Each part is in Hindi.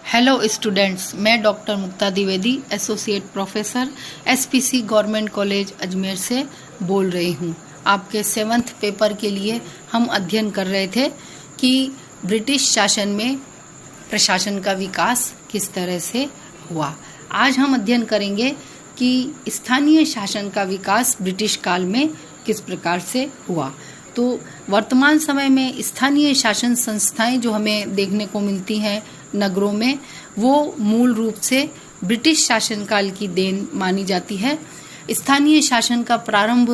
हेलो स्टूडेंट्स, मैं doctor Mukta Dwivedi, associate professor SPC government college Ajmer से बोल रही हूँ। आपके 7th पेपर के लिए हम अध्ययन कर रहे थे कि ब्रिटिश शासन में प्रशासन का विकास किस तरह से हुआ। आज हम अध्ययन करेंगे कि स्थानीय शासन का विकास ब्रिटिश काल में किस प्रकार से हुआ। तो वर्तमान समय में स्थानीय शासन संस्थाएं जो हमें देखने को मिलती हैं नगरों में, वो मूल रूप से ब्रिटिश शासनकाल की देन मानी जाती है। स्थानीय शासन का प्रारंभ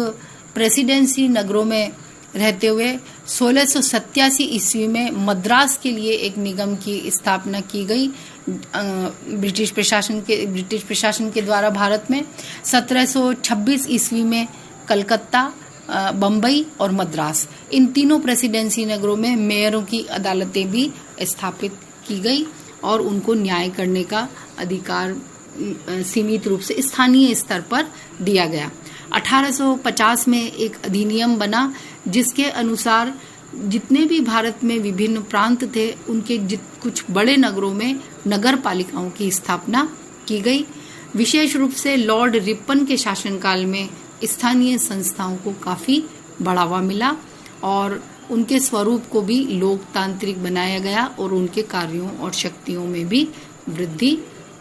प्रेसिडेंसी नगरों में रहते हुए 1687 ईस्वी में मद्रास के लिए एक निगम की स्थापना की गई ब्रिटिश प्रशासन के द्वारा भारत में। 1726 ईस्वी में कलकत्ता, बम्बई और मद्रास, इन तीनों प्रेसिडेंसी नगरों में मेयरों की अदालतें भी स्थापित की गई और उनको न्याय करने का अधिकार सीमित रूप से स्थानीय स्तर पर दिया गया। 1850 में एक अधिनियम बना जिसके अनुसार जितने भी भारत में विभिन्न प्रांत थे उनके कुछ बड़े नगरों में नगर पालिकाओं की स्थापना की गई। विशेष रूप से लॉर्ड रिपन के शासनकाल में स्थानीय संस्थाओं को काफी बढ़ावा मिला और उनके स्वरूप को भी लोकतांत्रिक बनाया गया और उनके कार्यों और शक्तियों में भी वृद्धि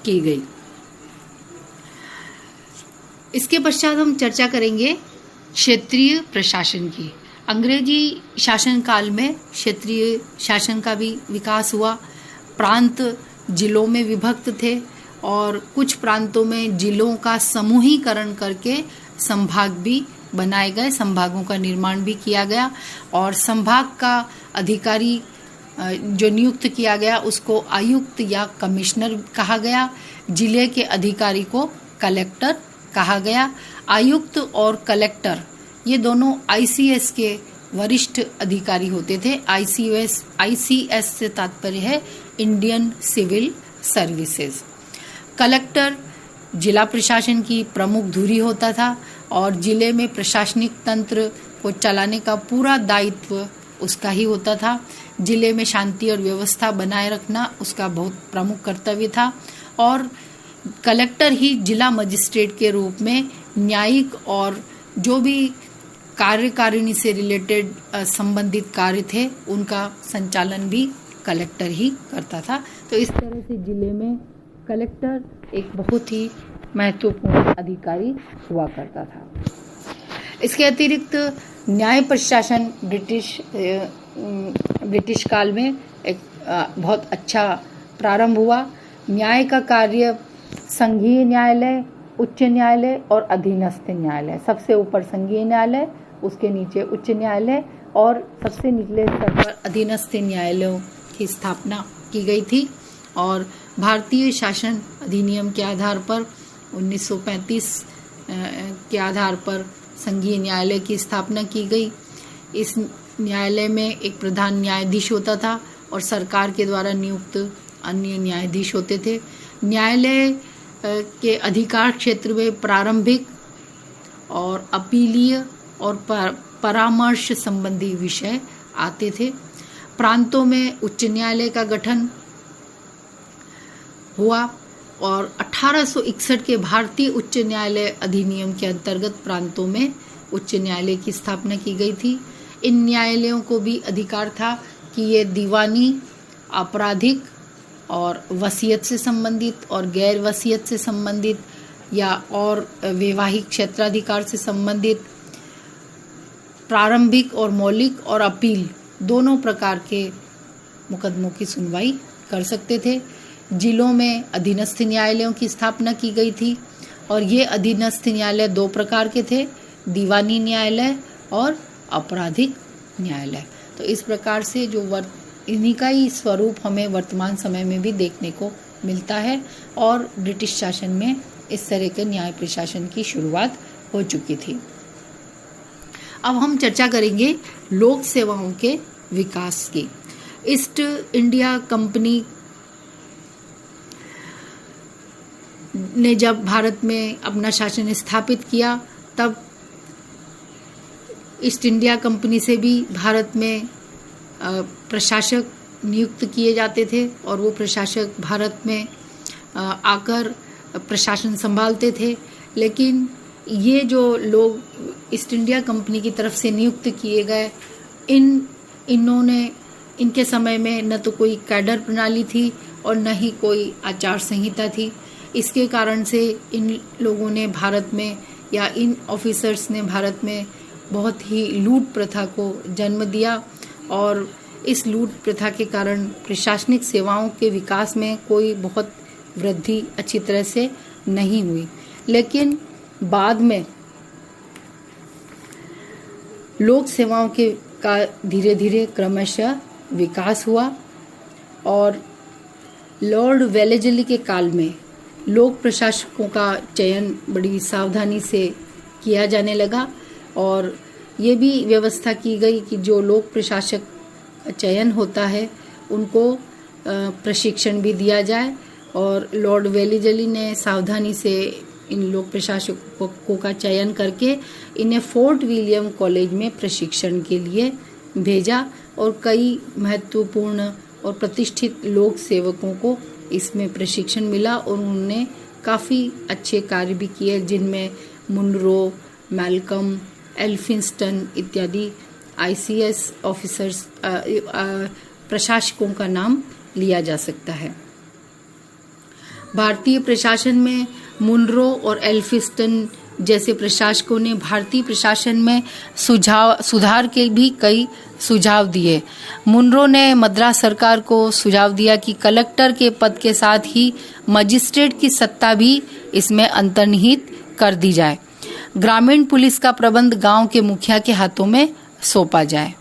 की गई। इसके पश्चात हम चर्चा करेंगे क्षेत्रीय प्रशासन की। अंग्रेजी शासन काल में क्षेत्रीय शासन का भी विकास हुआ। प्रांत जिलों में विभक्त थे और कुछ प्रांतों में जिलों का समूहीकरण करके संभाग भी बनाए गए, संभागों का निर्माण भी किया गया और संभाग का अधिकारी जो नियुक्त किया गया उसको आयुक्त या कमिश्नर कहा गया। जिले के अधिकारी को कलेक्टर कहा गया। आयुक्त और कलेक्टर ये दोनों आईसीएस के वरिष्ठ अधिकारी होते थे। आईसीएस से तात्पर्य है इंडियन सिविल सर्विसेज। कलेक्टर जिला प्रशासन की प्रमुख धुरी होता था और जिले में प्रशासनिक तंत्र को चलाने का पूरा दायित्व उसका ही होता था। जिले में शांति और व्यवस्था बनाए रखना उसका बहुत प्रमुख कर्तव्य था और कलेक्टर ही जिला मजिस्ट्रेट के रूप में न्यायिक और जो भी कार्यकारिणी से रिलेटेड संबंधित कार्य थे उनका संचालन भी कलेक्टर ही करता था। तो इस तरह से जिले में कलेक्टर एक बहुत ही महत्वपूर्ण अधिकारी हुआ करता था। इसके अतिरिक्त न्याय प्रशासन ब्रिटिश काल में एक बहुत अच्छा प्रारंभ हुआ। न्याय का कार्य संघीय न्यायालय, उच्च न्यायालय और अधीनस्थ न्यायालय, सबसे ऊपर संघीय न्यायालय, उसके नीचे उच्च न्यायालय और सबसे निचले स्तर पर अधीनस्थ न्यायालयों की स्थापना की गई थी। और भारतीय शासन अधिनियम के आधार पर 1935 के आधार पर संघीय न्यायालय की स्थापना की गई। इस न्यायालय में एक प्रधान न्यायाधीश होता था और सरकार के द्वारा नियुक्त अन्य न्यायाधीश होते थे। न्यायालय के अधिकार क्षेत्र में प्रारंभिक और अपीलीय और परामर्श संबंधी विषय आते थे। प्रांतों में उच्च न्यायालय का गठन हुआ और 1861 के भारतीय उच्च न्यायालय अधिनियम के अंतर्गत प्रांतों में उच्च न्यायालय की स्थापना की गई थी। इन न्यायालयों को भी अधिकार था कि ये दीवानी, आपराधिक और वसीयत से संबंधित और गैर वसीयत से संबंधित या और वैवाहिक क्षेत्राधिकार से संबंधित प्रारंभिक और मौलिक और अपील दोनों प्रकार के मुकदमों की सुनवाई कर सकते थे। जिलों में अधीनस्थ न्यायालयों की स्थापना की गई थी और ये अधीनस्थ न्यायालय 2 प्रकार के थे, दीवानी न्यायालय और आपराधिक न्यायालय। तो इस प्रकार से जो इन्हीं का ही स्वरूप हमें वर्तमान समय में भी देखने को मिलता है और ब्रिटिश शासन में इस तरह के न्याय प्रशासन की शुरुआत हो चुकी थी। अब हम चर्चा करेंगे लोक सेवाओं के विकास की। ईस्ट इंडिया कंपनी ने जब भारत में अपना शासन स्थापित किया तब ईस्ट इंडिया कंपनी से भी भारत में प्रशासक नियुक्त किए जाते थे और वो प्रशासक भारत में आकर प्रशासन संभालते थे। लेकिन ये जो लोग ईस्ट इंडिया कंपनी की तरफ से नियुक्त किए गए, इनके समय में न तो कोई कैडर प्रणाली थी और न ही कोई आचार संहिता थी। इसके कारण से इन लोगों ने भारत में, या इन ऑफिसर्स ने भारत में बहुत ही लूट प्रथा को जन्म दिया और इस लूट प्रथा के कारण प्रशासनिक सेवाओं के विकास में कोई बहुत वृद्धि अच्छी तरह से नहीं हुई। लेकिन बाद में लोक सेवाओं का धीरे धीरे क्रमशः विकास हुआ और लॉर्ड वेलेस्ली के काल में लोक प्रशासकों का चयन बड़ी सावधानी से किया जाने लगा और ये भी व्यवस्था की गई कि जो लोक प्रशासक का चयन होता है उनको प्रशिक्षण भी दिया जाए। और लॉर्ड वेलेस्ली ने सावधानी से इन लोक प्रशासकों का चयन करके इन्हें फोर्ट विलियम कॉलेज में प्रशिक्षण के लिए भेजा और कई महत्वपूर्ण और प्रतिष्ठित लोक सेवकों को इसमें प्रशिक्षण मिला और उन्होंने काफ़ी अच्छे कार्य भी किए, जिनमें मुनरो, मैल्कम, एल्फिंस्टन इत्यादि ICS ऑफिसर्स प्रशासकों का नाम लिया जा सकता है। भारतीय प्रशासन में मुनरो और एल्फिंस्टन जैसे प्रशासकों ने भारतीय प्रशासन में सुधार के भी कई सुझाव दिए। मुनरो ने मद्रास सरकार को सुझाव दिया कि कलेक्टर के पद के साथ ही मजिस्ट्रेट की सत्ता भी इसमें अंतर्निहित कर दी जाए। ग्रामीण पुलिस का प्रबंध गांव के मुखिया के हाथों में सौंपा जाए।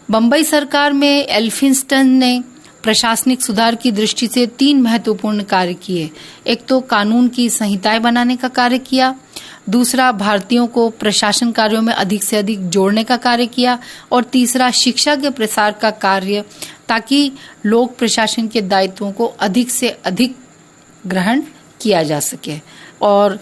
बंबई सरकार में एल्फिंस्टन ने प्रशासनिक सुधार की दृष्टि से 3 महत्वपूर्ण कार्य किए। एक तो कानून की संहिताएं बनाने का कार्य किया, दूसरा भारतीयों को प्रशासन कार्यों में अधिक से अधिक जोड़ने का कार्य किया और तीसरा शिक्षा के प्रसार का कार्य, ताकि लोक प्रशासन के दायित्वों को अधिक से अधिक ग्रहण किया जा सके। और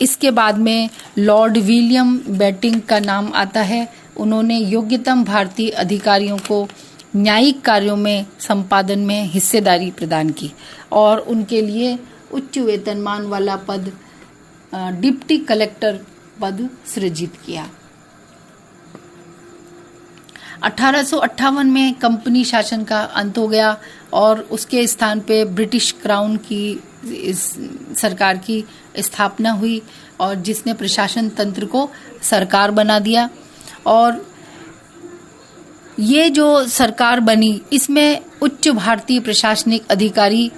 इसके बाद में लॉर्ड विलियम बेंटिंक का नाम आता है। उन्होंने योग्यतम भारतीय अधिकारियों को न्यायिक कार्यों में संपादन में हिस्सेदारी प्रदान की और उनके लिए उच्च वेतनमान वाला पद डिप्टी कलेक्टर पद सृजित किया। 1858 में कंपनी शासन का अंत हो गया और उसके स्थान पे ब्रिटिश क्राउन की सरकार की स्थापना हुई और जिसने प्रशासन तंत्र को सरकार बना दिया। और ये जो सरकार बनी, इसमें उच्च भारतीय प्रशासनिक अधिकारी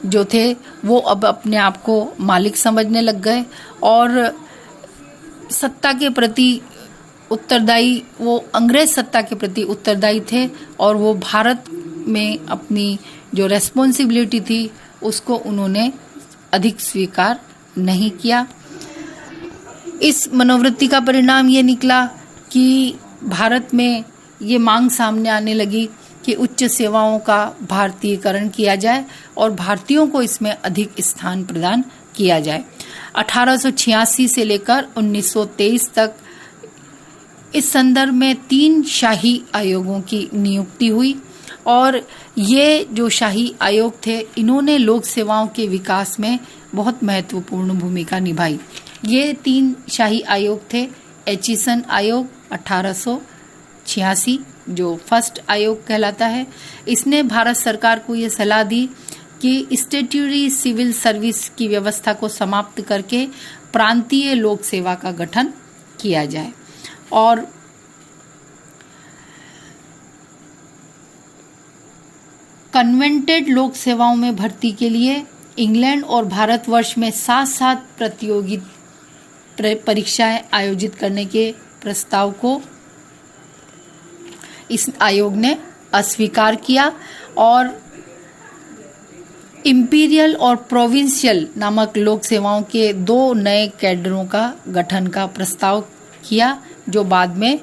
जो थे वो अब अपने आप को मालिक समझने लग गए और सत्ता के प्रति उत्तरदायी, वो अंग्रेज सत्ता के प्रति उत्तरदायी थे और वो भारत में अपनी जो रेस्पॉन्सिबिलिटी थी उसको उन्होंने अधिक स्वीकार नहीं किया। इस मनोवृत्ति का परिणाम ये निकला कि भारत में ये मांग सामने आने लगी कि उच्च सेवाओं का भारतीयकरण किया जाए और भारतीयों को इसमें अधिक स्थान प्रदान किया जाए। 1886 से लेकर 1923 तक इस संदर्भ में 3 शाही आयोगों की नियुक्ति हुई और ये जो शाही आयोग थे, इन्होंने लोक सेवाओं के विकास में बहुत महत्वपूर्ण भूमिका निभाई। ये 3 शाही आयोग थे। एचिसन आयोग 1886 जो फर्स्ट आयोग कहलाता है, इसने भारत सरकार को ये सलाह दी कि स्टैट्यूटरी सिविल सर्विस की व्यवस्था को समाप्त करके प्रांतीय लोक सेवा का गठन किया जाए। और कन्वेंटेड लोक सेवाओं में भर्ती के लिए इंग्लैंड और भारतवर्ष में 7 प्रतियोगी परीक्षाएं आयोजित करने के प्रस्ताव को इस आयोग ने अस्वीकार किया और इंपीरियल और प्रोविंशियल नामक लोक सेवाओं के 2 नए कैडरों का गठन का प्रस्ताव किया, जो बाद में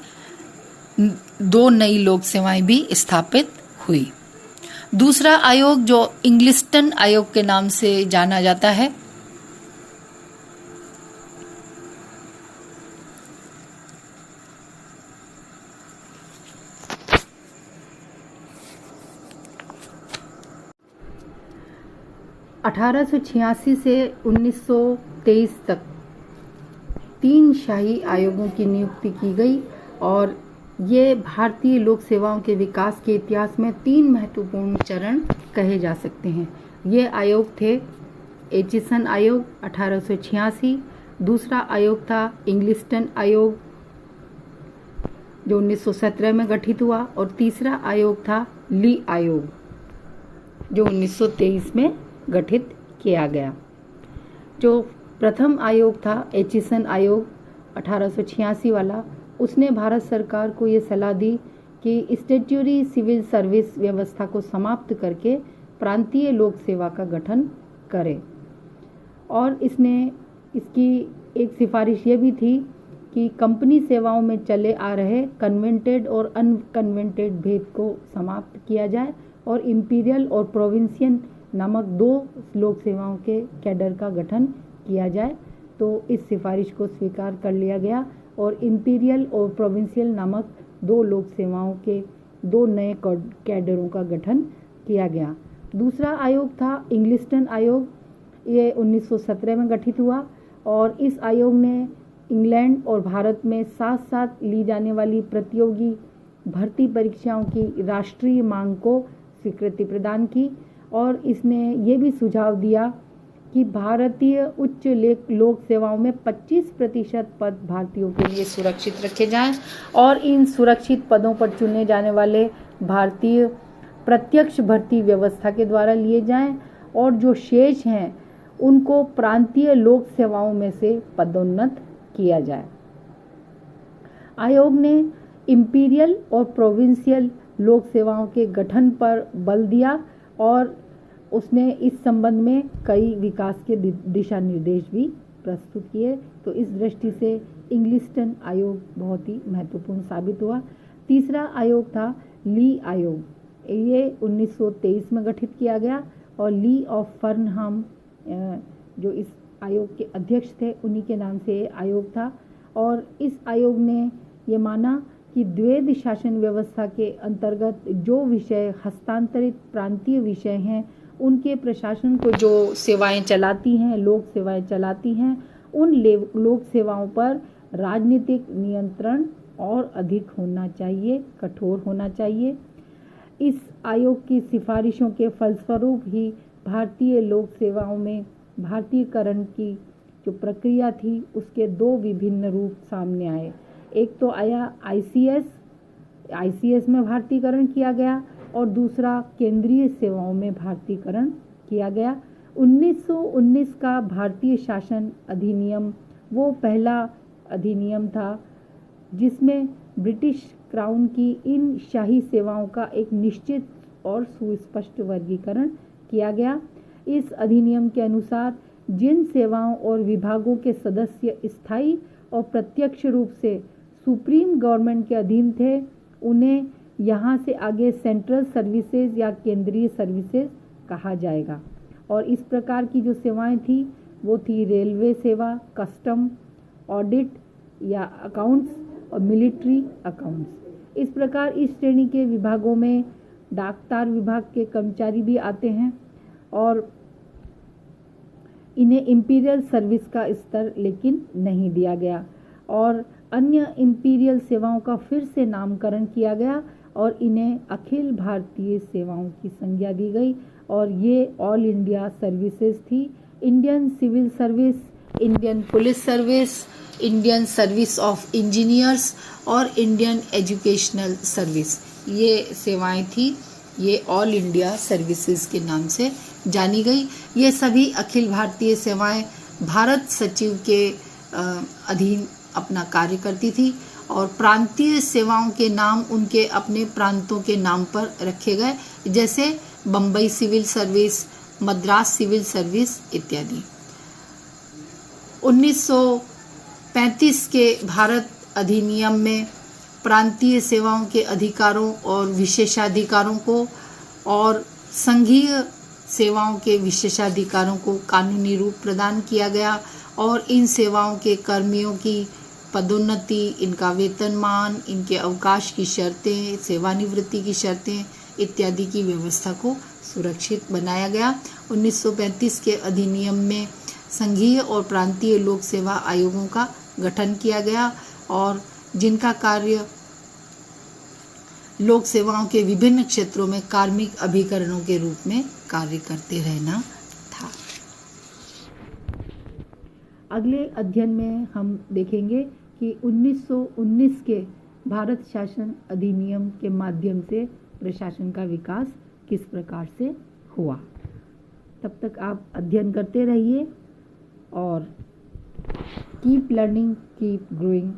2 नई लोक सेवाएं भी स्थापित हुई। दूसरा आयोग जो इंग्लिस्टन आयोग के नाम से जाना जाता है, 1886 से 1923 तक 3 शाही आयोगों की नियुक्ति की गई और ये भारतीय लोक सेवाओं के विकास के इतिहास में 3 महत्वपूर्ण चरण कहे जा सकते हैं। ये आयोग थे एचिसन आयोग 1886, दूसरा आयोग था इंग्लिस्टन आयोग जो 1917 में गठित हुआ और तीसरा आयोग था ली आयोग जो 1923 में गठित किया गया। जो प्रथम आयोग था एचिसन आयोग 1886 वाला, उसने भारत सरकार को ये सलाह दी कि स्टैट्यूटरी सिविल सर्विस व्यवस्था को समाप्त करके प्रांतीय लोक सेवा का गठन करे और इसकी एक सिफारिश ये भी थी कि कंपनी सेवाओं में चले आ रहे कन्वेंटेड और अनकन्वेंटेड भेद को समाप्त किया जाए और इंपीरियल और प्रोविंशियल नामक 2 लोक सेवाओं के कैडर का गठन किया जाए। तो इस सिफारिश को स्वीकार कर लिया गया और इंपीरियल और प्रोविंशियल नामक 2 लोक सेवाओं के 2 नए कैडरों का गठन किया गया। दूसरा आयोग था इंग्लिस्टन आयोग, ये 1917 में गठित हुआ और इस आयोग ने इंग्लैंड और भारत में साथ साथ ली जाने वाली प्रतियोगी भर्ती परीक्षाओं की राष्ट्रीय मांग को स्वीकृति प्रदान की और इसने ये भी सुझाव दिया कि भारतीय उच्च लोक सेवाओं में 25% पद भारतीयों के लिए सुरक्षित रखे जाएं और इन सुरक्षित पदों पर चुने जाने वाले भारतीय प्रत्यक्ष भर्ती व्यवस्था के द्वारा लिए जाएं और जो शेष हैं उनको प्रांतीय लोक सेवाओं में से पदोन्नत किया जाए। आयोग ने इंपीरियल और प्रोविंशियल लोक सेवाओं के गठन पर बल दिया और उसने इस संबंध में कई विकास के दिशा निर्देश भी प्रस्तुत किए। तो इस दृष्टि से इंग्लिस्टन आयोग बहुत ही महत्वपूर्ण साबित हुआ। तीसरा आयोग था ली आयोग, ये 1923 में गठित किया गया और ली ऑफ फर्नहाम जो इस आयोग के अध्यक्ष थे उन्हीं के नाम से ये आयोग था और इस आयोग ने ये माना कि द्वैध शासन व्यवस्था के अंतर्गत जो विषय हस्तांतरित प्रांतीय विषय हैं उनके प्रशासन को जो सेवाएं चलाती हैं, लोक सेवाएं चलाती हैं, उन लोक सेवाओं पर राजनीतिक नियंत्रण और अधिक होना चाहिए, कठोर होना चाहिए। इस आयोग की सिफारिशों के फलस्वरूप ही भारतीय लोक सेवाओं में भारतीयकरण की जो प्रक्रिया थी उसके 2 विभिन्न रूप सामने आए। एक तो आया आईसीएस में भारतीयकरण किया गया और दूसरा केंद्रीय सेवाओं में भारतीयकरण किया गया। 1919 का भारतीय शासन अधिनियम वो पहला अधिनियम था जिसमें ब्रिटिश क्राउन की इन शाही सेवाओं का एक निश्चित और सुस्पष्ट वर्गीकरण किया गया। इस अधिनियम के अनुसार जिन सेवाओं और विभागों के सदस्य स्थायी और प्रत्यक्ष रूप से सुप्रीम गवर्नमेंट के अधीन थे उन्हें यहाँ से आगे सेंट्रल सर्विसेज या केंद्रीय सर्विसेज कहा जाएगा और इस प्रकार की जो सेवाएं थी वो थी रेलवे सेवा, कस्टम, ऑडिट या अकाउंट्स और मिलिट्री अकाउंट्स। इस प्रकार इस श्रेणी के विभागों में डाकतार विभाग के कर्मचारी भी आते हैं और इन्हें इंपीरियल सर्विस का स्तर लेकिन नहीं दिया गया और अन्य इंपीरियल सेवाओं का फिर से नामकरण किया गया और इन्हें अखिल भारतीय सेवाओं की संज्ञा दी गई और ये ऑल इंडिया सर्विसेज थी। Indian civil service, Indian police service, Indian service of engineers और इंडियन एजुकेशनल सर्विस, ये सेवाएं थी। ये ऑल इंडिया सर्विसेज के नाम से जानी गई। ये सभी अखिल भारतीय सेवाएं भारत सचिव के अधीन अपना कार्य करती थी और प्रांतीय सेवाओं के नाम उनके अपने प्रांतों के नाम पर रखे गए, जैसे Bombay civil service, Madras civil service इत्यादि। 1935 के भारत अधिनियम में प्रांतीय सेवाओं के अधिकारों और विशेषाधिकारों को और संघीय सेवाओं के विशेषाधिकारों को कानूनी रूप प्रदान किया गया और इन सेवाओं के कर्मियों की पदोन्नति, इनका वेतनमान, इनके अवकाश की शर्तें, सेवानिवृत्ति की शर्तें इत्यादि की व्यवस्था को सुरक्षित बनाया गया। 1935 के अधिनियम में संघीय और प्रांतीय लोक सेवा आयोगों का गठन किया गया और जिनका कार्य लोक सेवाओं के विभिन्न क्षेत्रों में कार्मिक अभिकरणों के रूप में कार्य करते रहना था। अगले अध्ययन में हम देखेंगे कि 1919 के भारत शासन अधिनियम के माध्यम से प्रशासन का विकास किस प्रकार से हुआ। तब तक आप अध्ययन करते रहिए और कीप लर्निंग, कीप ग्रोइंग।